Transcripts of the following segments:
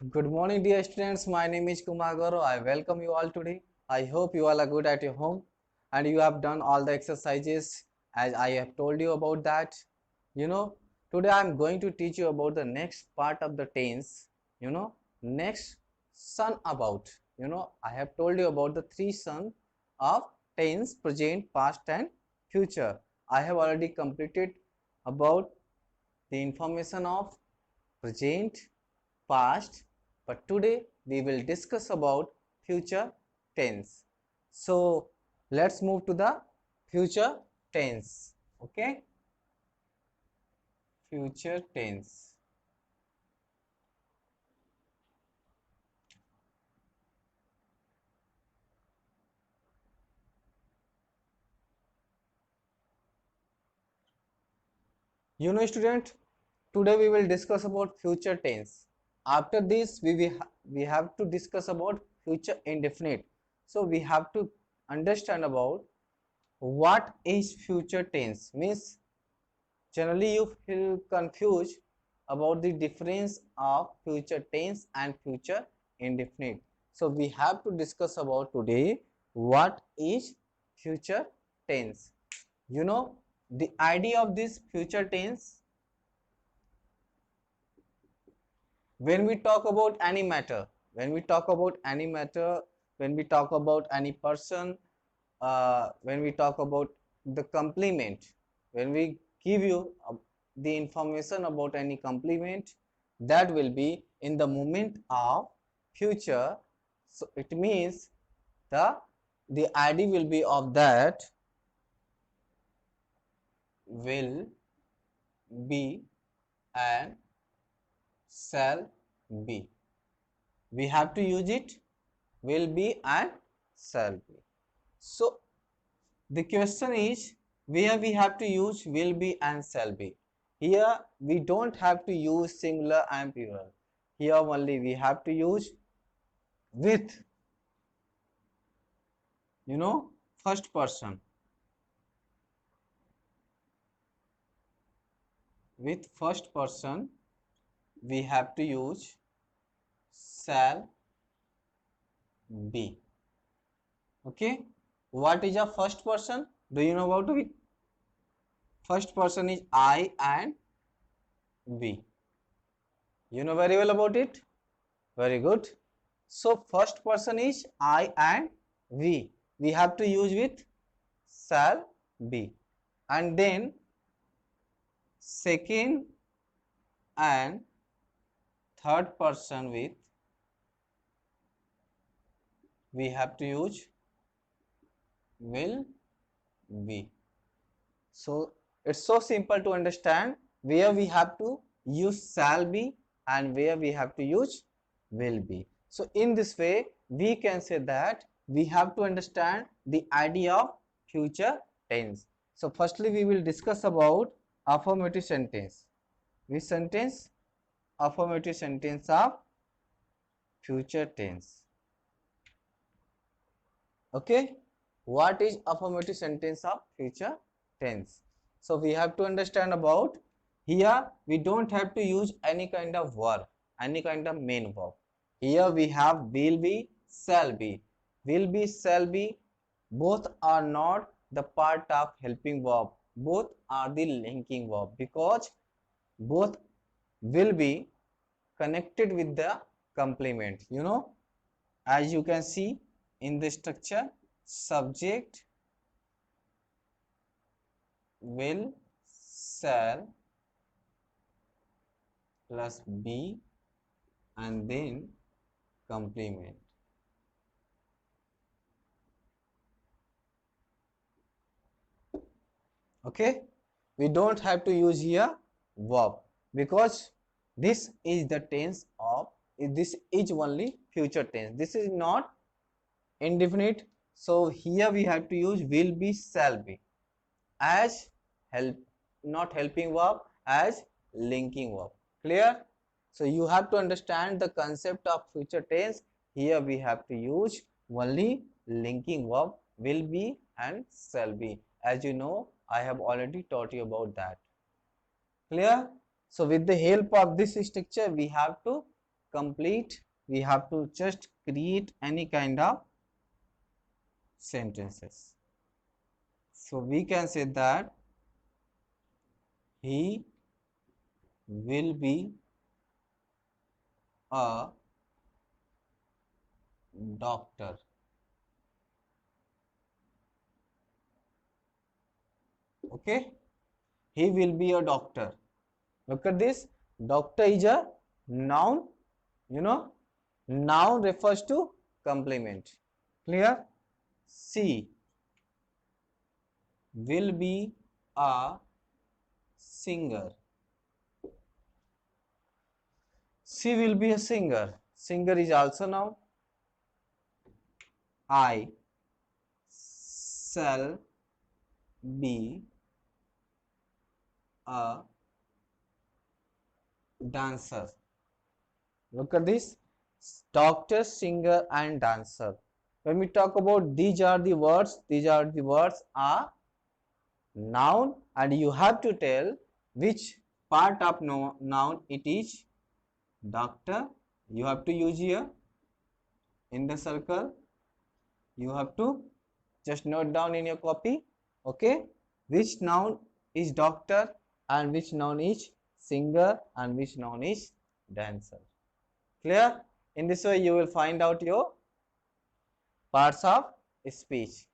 Good morning, dear students. My name is Kumar Gaurav. I welcome you all today. I hope you all are good at your home and you have done all the exercises as I have told you about that. You know, today I am going to teach you about the next part of the tense. Next son about. I have told you about the three son of tense, present, past, and future. I have already completed about the information of present, past, but today we will discuss about future tense. So let's move to the future tense. Okay, future tense. Student, today we will discuss about future tense. After this, we have to discuss about future indefinite. So we have to understand about what is future tense. Means generally you feel confused about the difference of future tense and future indefinite. So we have to discuss about today what is future tense. The idea of this future tense, when we talk about any matter, when we talk about any matter, when we talk about any person, when we talk about the complement, when we give you the information about any complement, that will be in the moment of future. So it means the the id will be of that will be and shall be. We have to use it will be and shall be. So the question is where we have to use will be and shall be. Here we don't have to use singular and plural. Here only we have to use with, first person. With first person we have to use shall be. Okay. What is a first person? Do you know about it? First person is I and we. You know very well about it. Very good. So first person is I and we. We have to use with shall be. And then second and third person with we have to use will be. So it's so simple to understand where we have to use shall be and where we have to use will be. So in this way we can say that we have to understand the idea of future tense. So firstly we will discuss about affirmative sentence. Which sentence? Affirmative sentence of future tense. Okay, what is affirmative sentence of future tense? So we have to understand about here we don't have to use any kind of verb, any kind of main verb. Here we have will be, shall be. Will be, shall be, both are not the part of helping verb, both are the linking verb, because both will be connected with the complement. As you can see in the structure, subject, will, shall plus be and then complement. Okay, we don't have to use here verb because this is the tense of, this is only future tense, this is not indefinite. So here we have to use will be, shall be as help, not helping verb, as linking verb. Clear? So you have to understand the concept of future tense. Here we have to use only linking verb will be and shall be. As you know, I have already taught you about that. Clear? So with the help of this structure we have to complete, we have to just create any kind of sentences. So we can say that he will be a doctor. Okay, he will be a doctor. Look at this. Doctor is a noun. You know, noun refers to complement. Clear? She will be a singer. She will be a singer. Singer is also noun. I shall be a dancer. Look at this. Doctor, singer and dancer. When we talk about these are the words are noun, and you have to tell which part of noun it is. Doctor, you have to use here in the circle. You have to just note down in your copy. Okay, which noun is doctor and which noun is singer and which noun is dancer. Clear? In this way you will find out your parts of speech.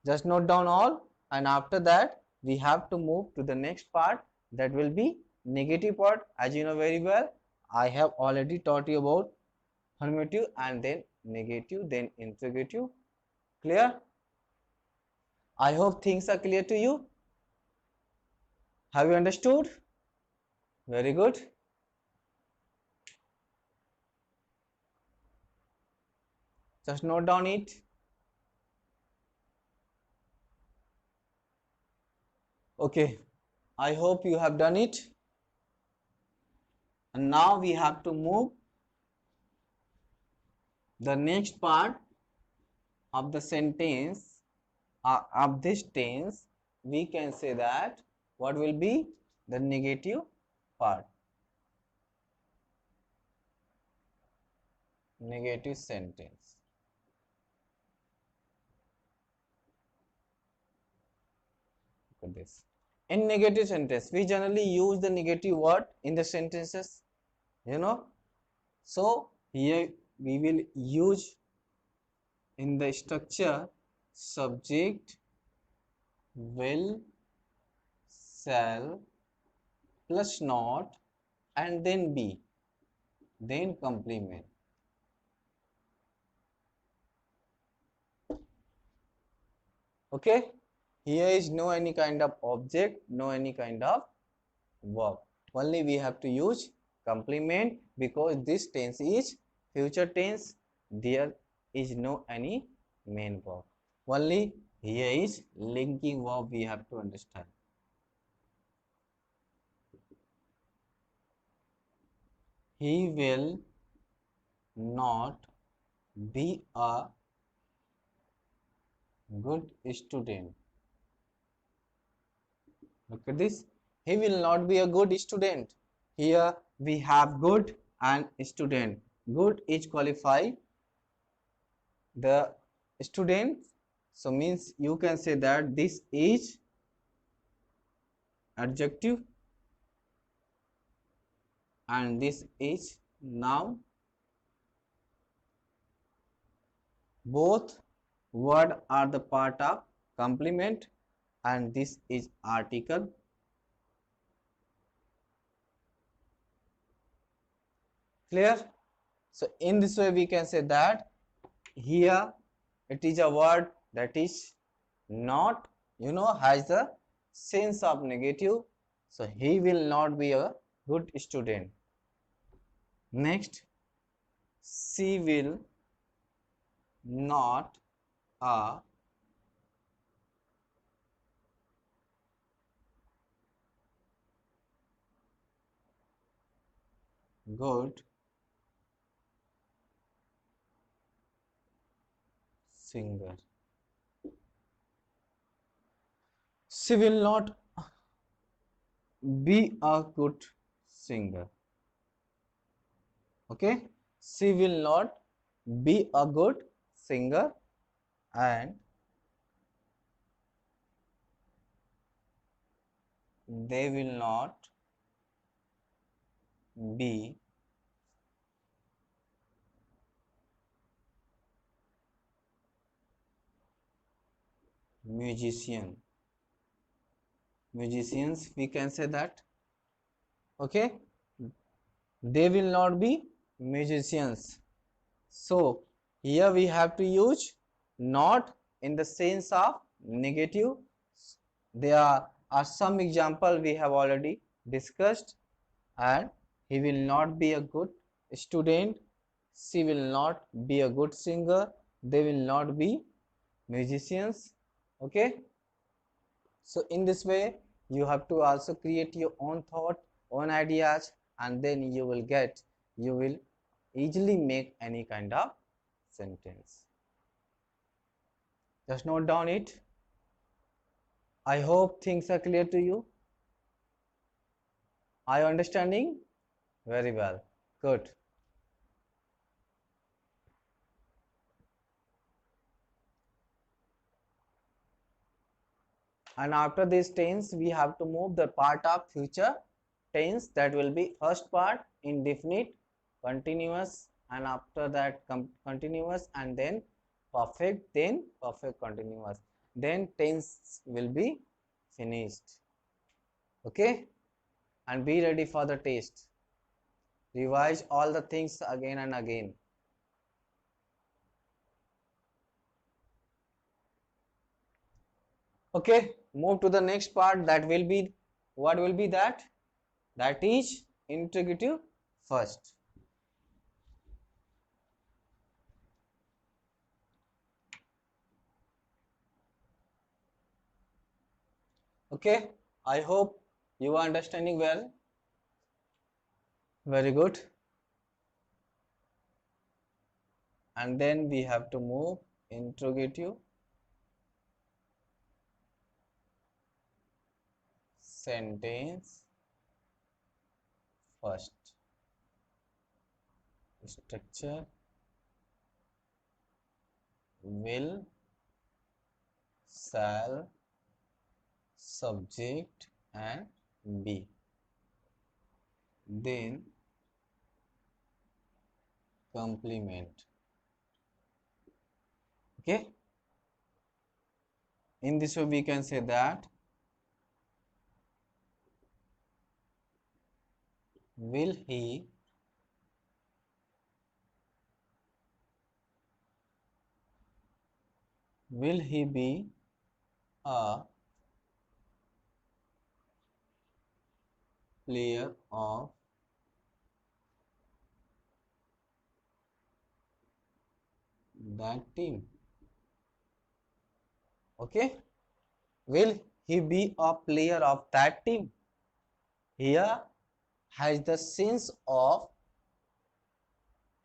Just note down all, and after that we have to move to the next part, that will be negative part. As you know very well, I have already taught you about affirmative and then negative, then interrogative. Clear? I hope things are clear to you. Have you understood? Very good. Just note down it. Okay, I hope you have done it. And now we have to move the next part of the sentence, of this tense. We can say that what will be the negative part, negative sentence. Look at this. In negative sentence, we generally use the negative word in the sentences, you know. So here we will use in the structure subject, will, shall plus not and then be, then complement. Okay, here is no any kind of object, no any kind of verb. Only we have to use complement because this tense is future tense. There is no any main verb. Only here is linking verb we have to understand. He will not be a good student. Look at this. He will not be a good student. Here we have good and student. Good is qualify the student. So means you can say that this is adjective and this is noun. Both word are the part of complement and this is article. Clear? So in this way we can say that here it is a word that is not, you know, has the sense of negative. So he will not be a good student. Next, she will not a good singer. She will not be a good singer. Okay, she will not be a good singer, and they will not be musician. Musicians, we can say that. Okay, they will not be musicians. So here we have to use not in the sense of negative. There are some example we have already discussed. And he will not be a good student, she will not be a good singer, they will not be musicians. Okay, so in this way you have to also create your own thought, own ideas, and then you will easily make any kind of sentence. Just note down it. I hope things are clear to you. Are you understanding? Very well. Good. And after this tense we have to move the part of future tense, that will be first part indefinite, continuous, and after that continuous, and then perfect, then perfect continuous, then tense will be finished. Okay, and be ready for the test. Revise all the things again and again. Okay, move to the next part, that will be, what will be that? That is interrogative first. Okay, I hope you are understanding well. Very good. And then we have to move interrogative sentence first. Structure will, shall, subject, and be. Then complement. Okay, in this way we can say that will he be a player of that team? Okay, will he be a player of that team? Here has the sense of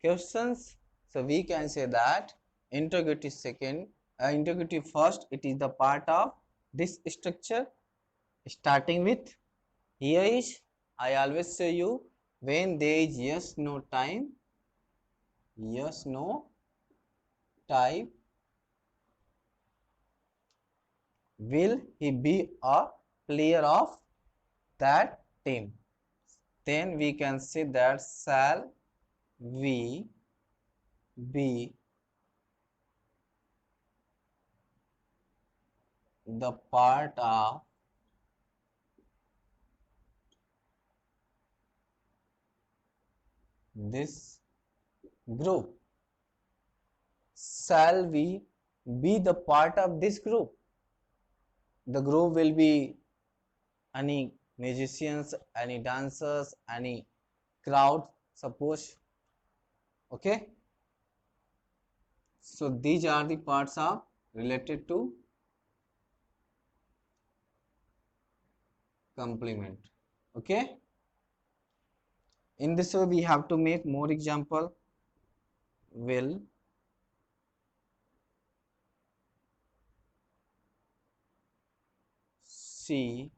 questions, so we can say that interrogative second, interrogative first, it is the part of this structure, starting with here is, I always say you, when there is yes no time, yes no type, will he be a player of that team, then we can say that shall we be the part of this group? Shall we be the part of this group? The group will be any musicians, any dancers, any crowd, suppose. Okay, so these are the parts of related to complement. Okay, in this way we have to make more example. Will she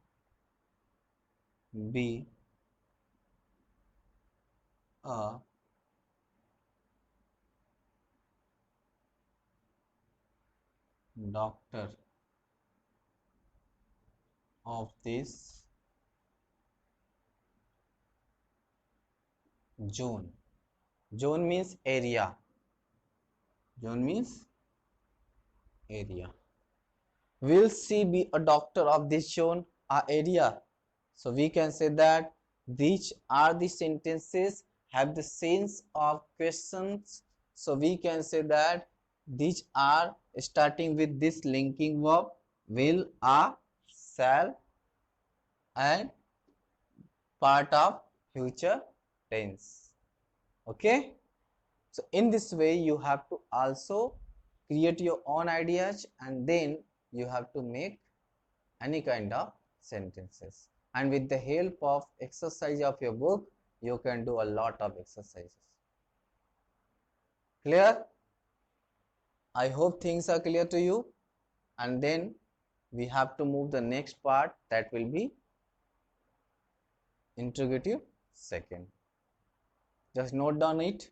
be a doctor of this zone. Zone means area. Zone means area. Will she be a doctor of this zone or area? So we can say that these are the sentences have the sense of questions. So we can say that these are starting with this linking verb will, are, shall and part of future tense. Okay. So in this way you have to also create your own ideas and then you have to make any kind of sentences, and with the help of exercise of your book you can do a lot of exercises. Clear? I hope things are clear to you, and then we have to move the next part, that will be interrogative second. Just note down it,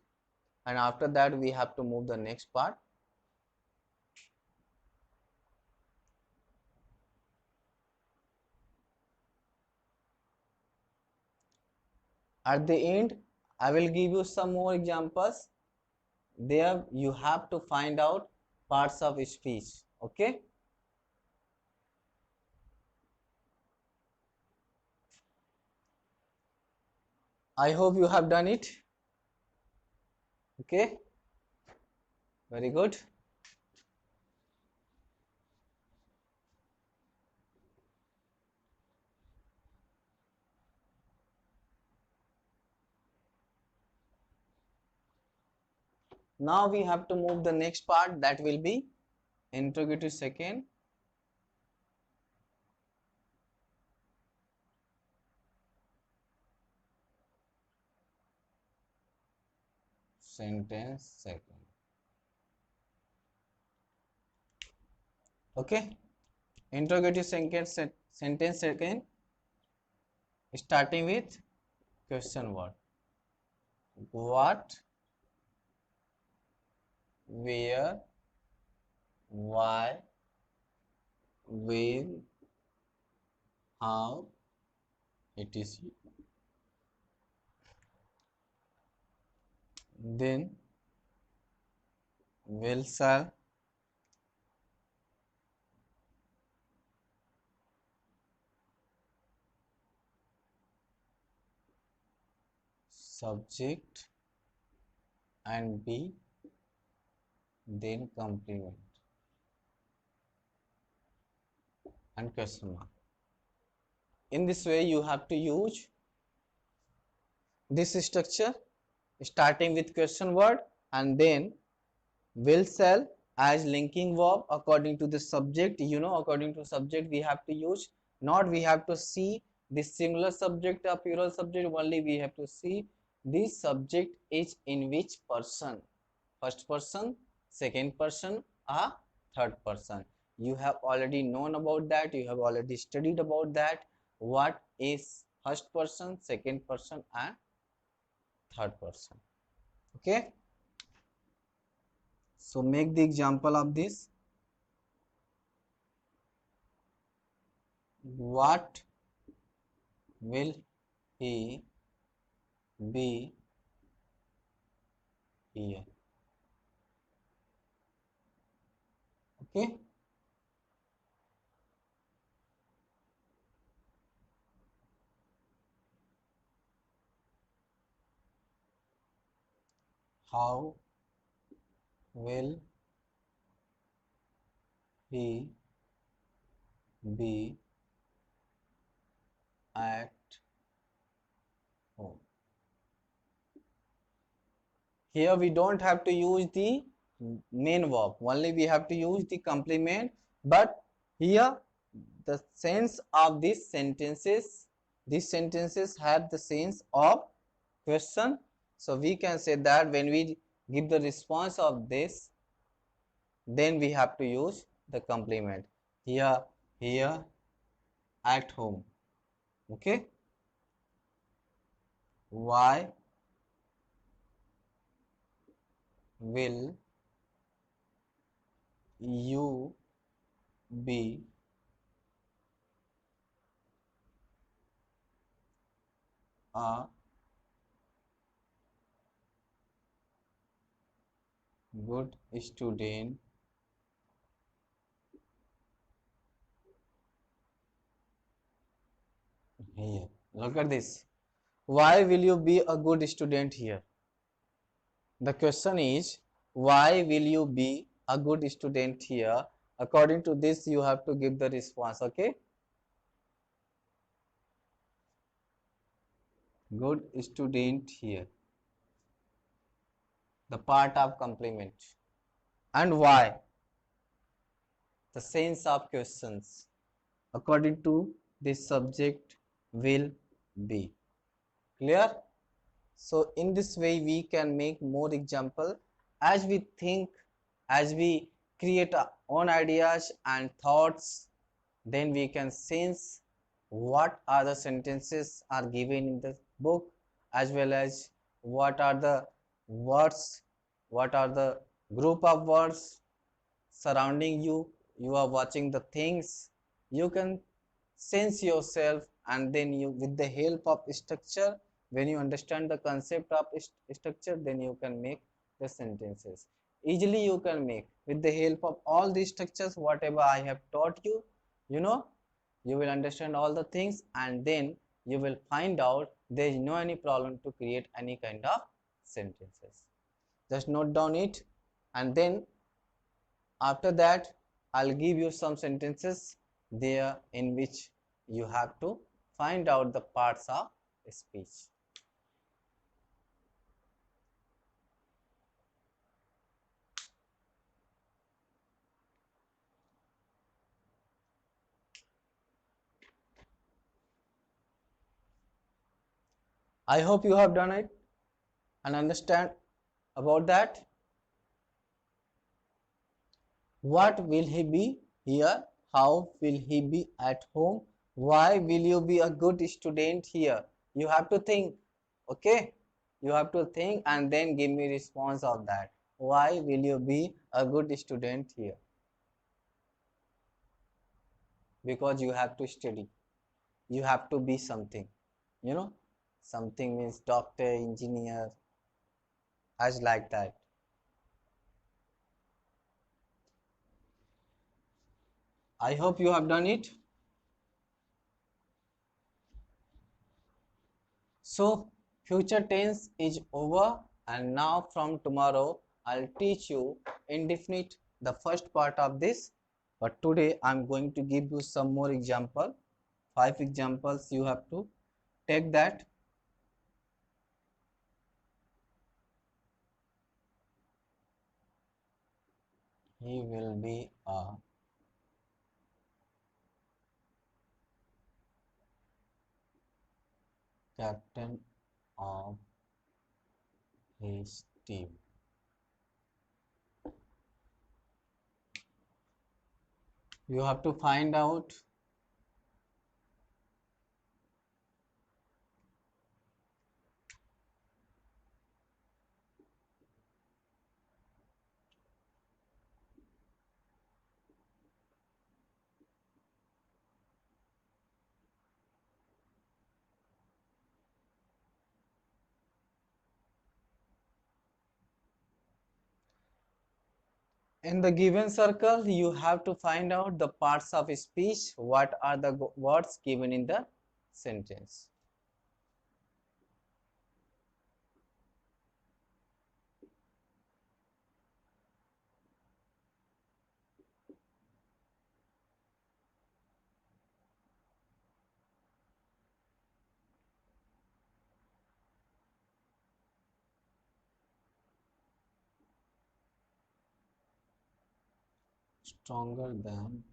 and after that we have to move the next part. At the end I will give you some more examples. There you have to find out parts of speech. Okay. I hope you have done it. Okay, very good. Now we have to move the next part, that will be interrogative second. Sentence second. Okay, interrogative second, sentence second, starting with question word. What, where, why, when, how, etc. Then will, shall, subject and be, then complement and question mark. In this way you have to use this structure, starting with question word and then will, shall as linking verb according to the subject. According to subject we have to use, not we have to see the singular subject or plural subject, only we have to see this subject is in which person, first person, second person or third person. You have already known about that, you have already studied about that, what is first person, second person and third person. Okay, so make the example of this. What will he be here? Okay, how will he be at home? Here we don't have to use the main verb, only we have to use the complement, but here the sense of these sentences have the sense of question. So we can say that when we give the response of this, then we have to use the complement. Here, at home. Okay, why will you be a good student here. Look at this. Why will you be a good student here? The question is, why will you be a good student here? According to this, you have to give the response, okay? Good student here. The part of complement. And why? The sense of questions. According to this subject will be. Clear? So in this way we can make more example as we think, as we create our own ideas and thoughts, then we can sense what are the sentences are given in the book, as well as what are the words, what are the group of words surrounding you. You are watching the things, you can sense yourself, and then you, with the help of structure, when you understand the concept of structure, then you can make the sentences easily. You can make with the help of all these structures whatever I have taught you. You know, you will understand all the things, and then you will find out there is no any problem to create any kind of sentences. Just note down it, and then after that I'll give you some sentences there in which you have to find out the parts of speech. I hope you have done it and understand about that. What will he be here? How will he be at home? Why will you be a good student here? You have to think, okay? You have to think and then give me response of that. Why will you be a good student here? Because you have to study. You have to be something, you know? Something means doctor, engineer, as like that. I hope you have done it. So future tense is over, and now from tomorrow I'll teach you indefinite, the first part of this. But today I'm going to give you some more example, 5 examples. You have to take that. He will be a captain of his team. You have to find out in the given circle. You have to find out the parts of speech. What are the words given in the sentence? Stronger than,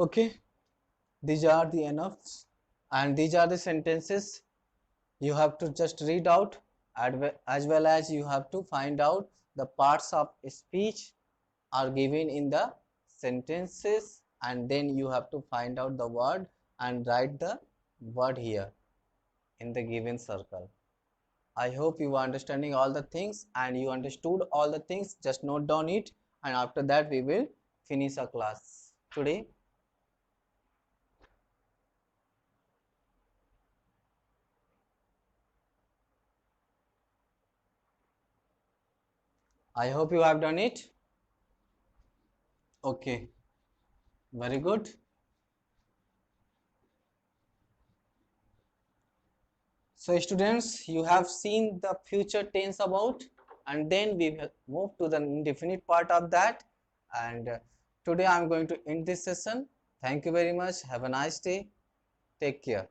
Okay, these are the enoughs and these are the sentences you have to just read out, as well as you have to find out the parts of speech are given in the sentences, and then you have to find out the word and write the word here in the given circle. I hope you are understanding all the things and you understood all the things. Just note down it, and after that we will finish our class today. I hope you have done it. Okay, very good. So students, you have seen the future tense about, and then we will move to the indefinite part of that. And today I am going to end this session. Thank you very much. Have a nice day. Take care.